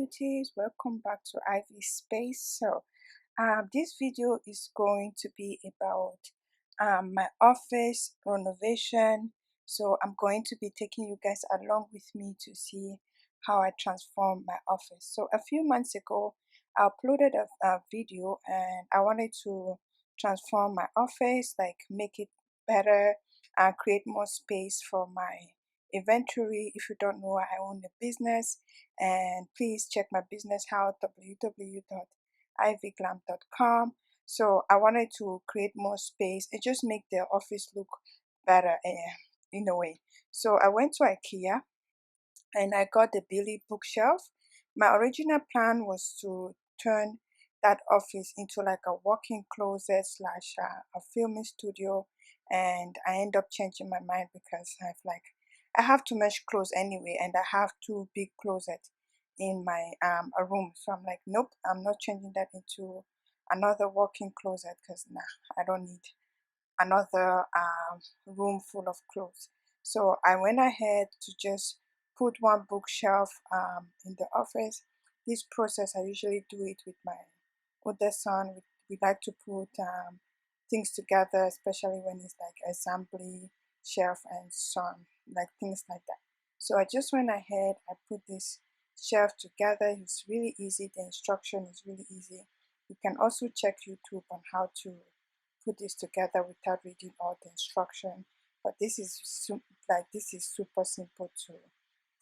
beauties, welcome back to Ivy Space. This video is going to be about my office renovation. So I'm going to be taking you guys along with me to see how I transform my office. So a few months ago I uploaded a video and I wanted to transform my office, like make it better and create more space for my inventory. If you don't know, I own a business, and please check my business out, www.ivyglam.com. So I wanted to create more space and just make the office look better in a way. So I went to IKEA and I got the Billy bookshelf. My original plan was to turn that office into like a walk-in closet slash a filming studio, and I end up changing my mind because I have too much clothes anyway, and I have two big closets in my a room. So I'm like, nope, I'm not changing that into another walk-in closet because nah, I don't need another room full of clothes. So I went ahead to just put one bookshelf in the office. This process, I usually do it with my older son. We like to put things together, especially when it's like assembly, shelf, and so on, like things like that. So I just went ahead, I put this shelf together. It's really easy. The instruction is really easy. You can also check YouTube on how to put this together without reading all the instruction, but this is super simple to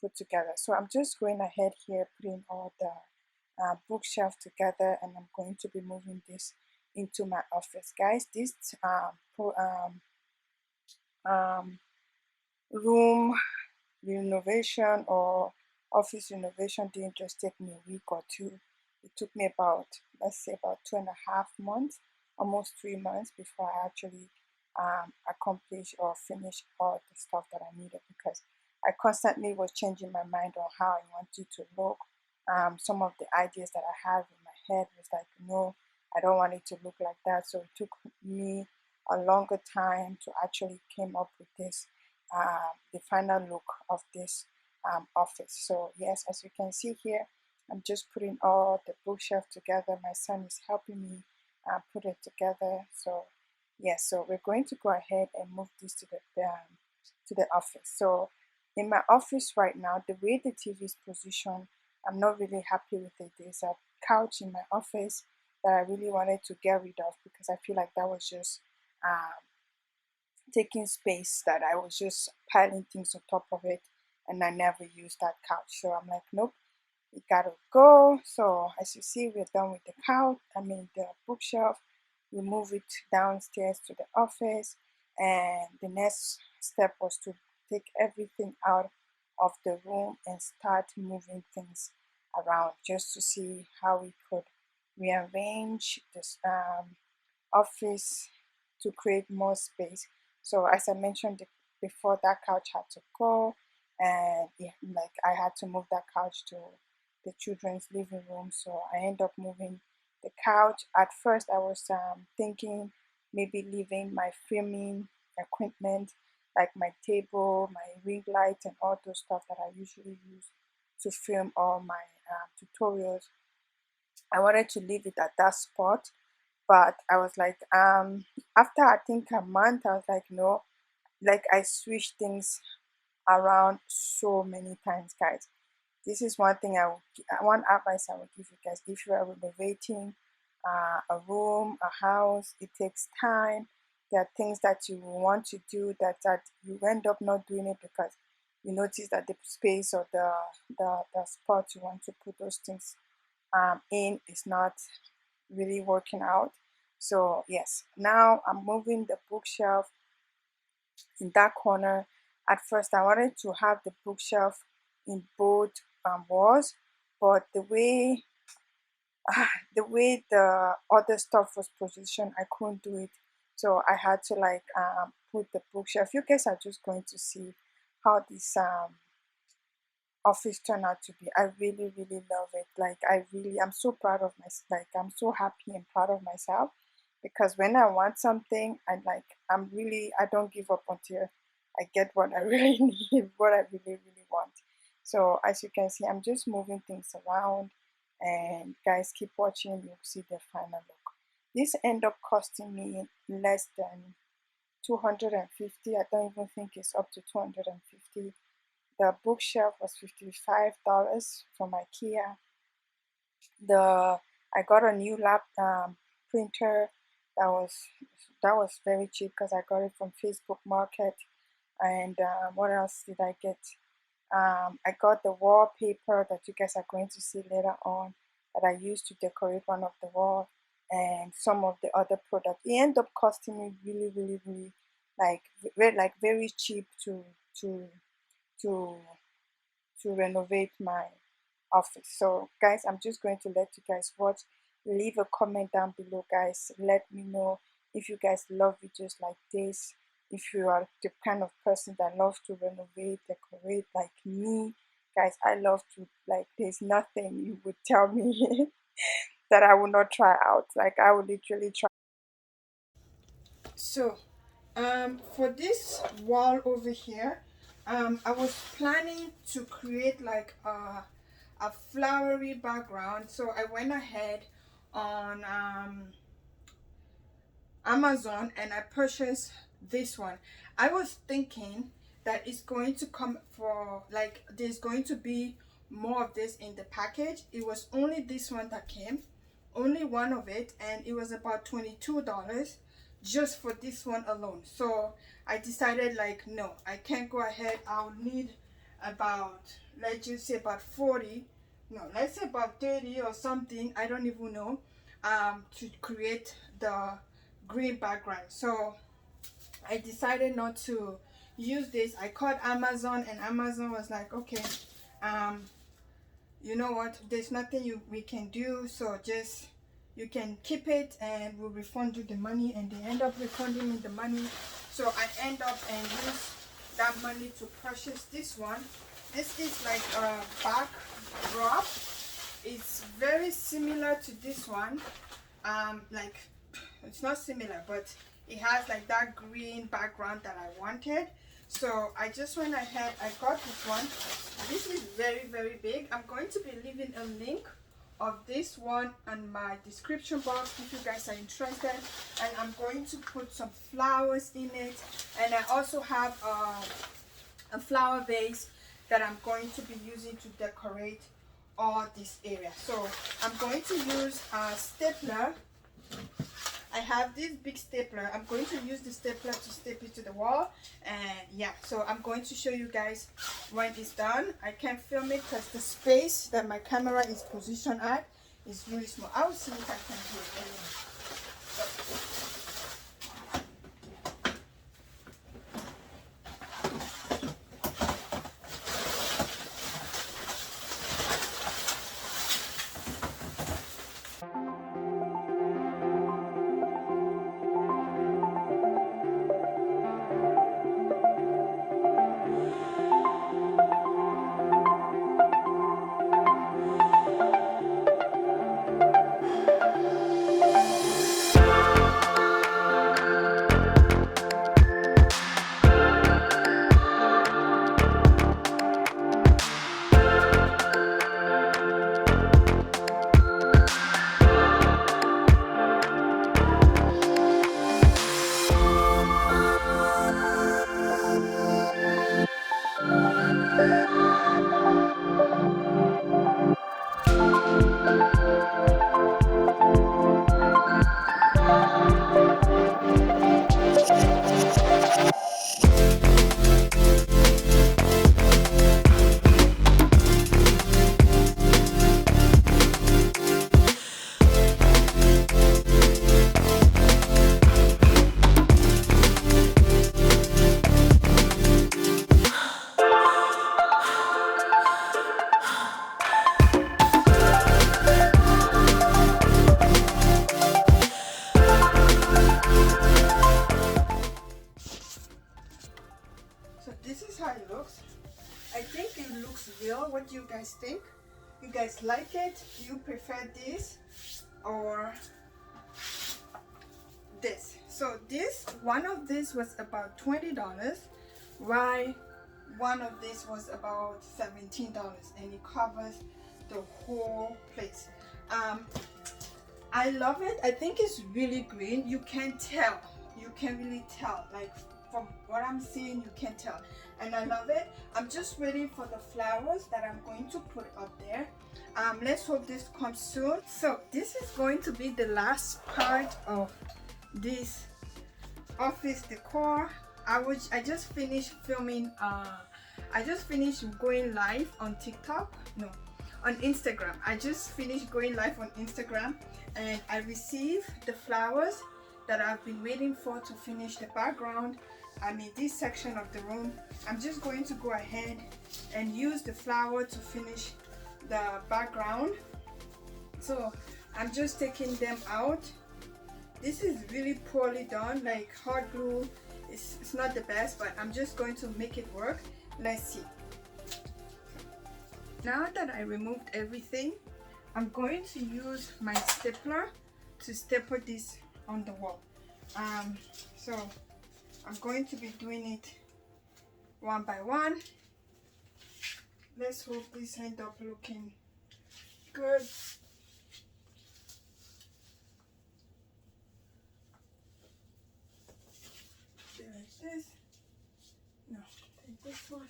put together. So I'm just going ahead here, putting all the bookshelf together, and I'm going to be moving this into my office, guys. This room renovation or office renovation didn't just take me a week or two. It took me about, let's say, about 2.5 months, almost 3 months, before I actually accomplished or finished all the stuff that I needed, because I constantly was changing my mind on how I wanted to look. Some of the ideas that I have in my head was like, no, I don't want it to look like that. So it took me a longer time to actually came up with this the final look of this office. So yes, as you can see here, I'm just putting all the bookshelf together. My son is helping me put it together. So yes, so we're going to go ahead and move this to the office. So in my office right now, the way the TV is positioned, I'm not really happy with it. There's a couch in my office that I really wanted to get rid of because I feel like that was just taking space, that I was just piling things on top of it, and I never used that couch. So I'm like, nope, it gotta go. So as you see, we're done with the couch, the bookshelf. We move it downstairs to the office, and the next step was to take everything out of the room and start moving things around just to see how we could rearrange this office to create more space. So as I mentioned before, that couch had to go, and yeah, like I had to move that couch to the children's living room. So I ended up moving the couch. At first, I was thinking maybe leaving my filming equipment, like my table, my ring light, and all those stuff that I usually use to film all my tutorials. I wanted to leave it at that spot, but I was like, after I think a month, I was like, no, like I switched things around so many times, guys. This is one thing one advice I would give you guys. If you are renovating a room, a house, it takes time. There are things that you want to do that you end up not doing it because you notice that the space or the spot you want to put those things in is not really working out. So yes, now I'm moving the bookshelf in that corner. At first I wanted to have the bookshelf in both walls, but the way the other stuff was positioned, I couldn't do it. So I had to like put the bookshelf. You guys are just going to see how this office turned out to be. I really love it. Like I'm so proud of myself. Like I'm so happy and proud of myself, because when I want something, I don't give up until I get what I really need, what I really want. So as you can see, I'm just moving things around, and guys, keep watching, you'll see the final look. This ended up costing me less than 250. I don't even think it's up to 250. The bookshelf was $55 from IKEA. I got a new printer that was very cheap because I got it from Facebook Market. And what else did I get? I got the wallpaper that you guys are going to see later on that I used to decorate one of the wall, and some of the other products. It ended up costing me really like very cheap to to to renovate my office. So guys, I'm just going to let you guys watch. Leave a comment down below, guys. Let me know if you guys love videos like this, if you are the kind of person that loves to renovate, decorate like me. Guys, I love to, like, there's nothing you would tell me that I will not try out. Like, I would literally try. So for this wall over here, I was planning to create like a flowery background. So I went ahead on Amazon and I purchased this one. I was thinking that it's going to come for, like, there's going to be more of this in the package. It was only this one that came, only one of it, and it was about $22 just for this one alone. So I decided, like, no, I can't go ahead. I'll need about, let's just say about 40, no, let's say about 30 or something, I don't even know, to create the green background. So I decided not to use this. I called Amazon and Amazon was like, okay, you know what, there's nothing we can do, so just you can keep it and we'll refund you the money. And they end up refunding me the money, so I end up and use that money to purchase this one. This is like a backdrop. It's very similar to this one. Like, it's not similar, but it has like that green background that I wanted. So I just went ahead, I got this one. This is very big. I'm going to be leaving a link of this one on my description box if you guys are interested. And I'm going to put some flowers in it, and I also have a flower vase that I'm going to be using to decorate all this area. So I'm going to use a stapler. I have this big stapler. I'm going to use the stapler to staple it to the wall. And yeah, so I'm going to show you guys when it's done. I can't film it because the space that my camera is positioned at is really small. I will see if I can do it anyway. So this is how it looks. I think it looks real. What do you guys think? You guys like it? Do you prefer this or this? So this one of this was about $20, while one of these was about $17 and it covers the whole place. I love it. I think it's really green. You can tell. You can really tell. Like from what I'm seeing, you can tell. And I love it. I'm just waiting for the flowers that I'm going to put up there. Let's hope this comes soon. So this is going to be the last part of this office decor. I just finished filming. I just finished going live on TikTok. No, on Instagram. I just finished going live on Instagram, and I received the flowers that I've been waiting for to finish the background. I mean, this section of the room. I'm just going to go ahead and use the flower to finish the background. So I'm just taking them out. This is really poorly done, like hot glue. It's not the best, but I'm just going to make it work. Let's see. Now that I removed everything, I'm going to use my stapler to staple this on the wall. So I'm going to be doing it one by one. Let's hope this ends up looking good. Like this. No, take this one.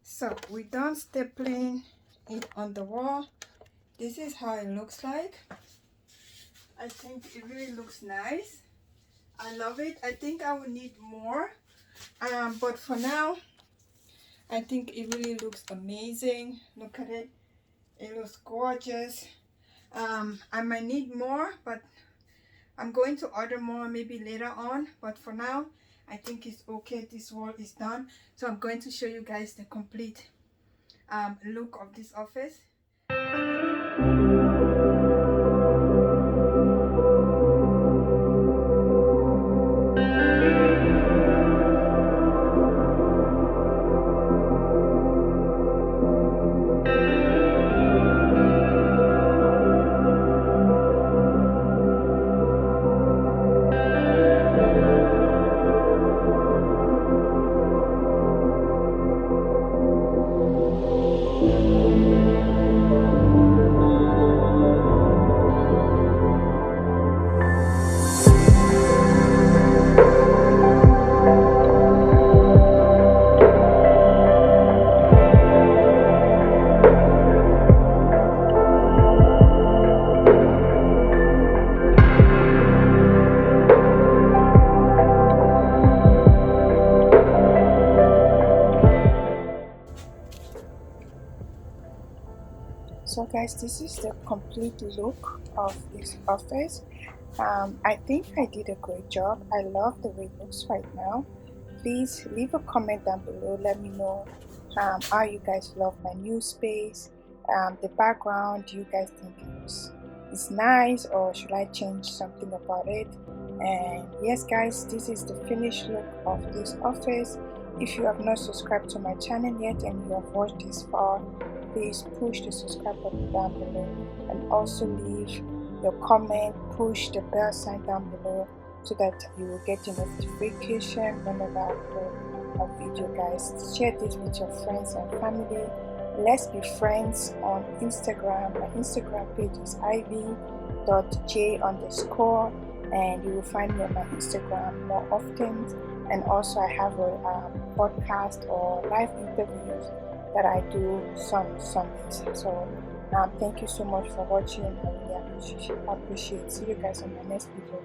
So we're done stapling it on the wall. This is how it looks like. I think it really looks nice. I love it. I think I will need more, but for now I think it really looks amazing. Look at it. It looks gorgeous. I might need more, but I'm going to order more maybe later on, but for now I think it's okay. This wall is done, so I'm going to show you guys the complete look of this office. So guys, this is the complete look of this office. I think I did a great job. I love the way it looks right now. Please leave a comment down below. Let me know how you guys love my new space. The background, do you guys think it's nice, or should I change something about it? And yes guys, this is the finished look of this office. If you have not subscribed to my channel yet and you have watched this far, please push the subscribe button down below, and also leave your comment, push the bell sign down below so that you will get a notification whenever I upload a video. Guys, share this with your friends and family. Let's be friends on Instagram. My Instagram page is ivy.j_, and you will find me on my Instagram more often. And also I have a podcast or live interviews that I do some Sundays. So thank you so much for watching. I really appreciate. See you guys on my next video.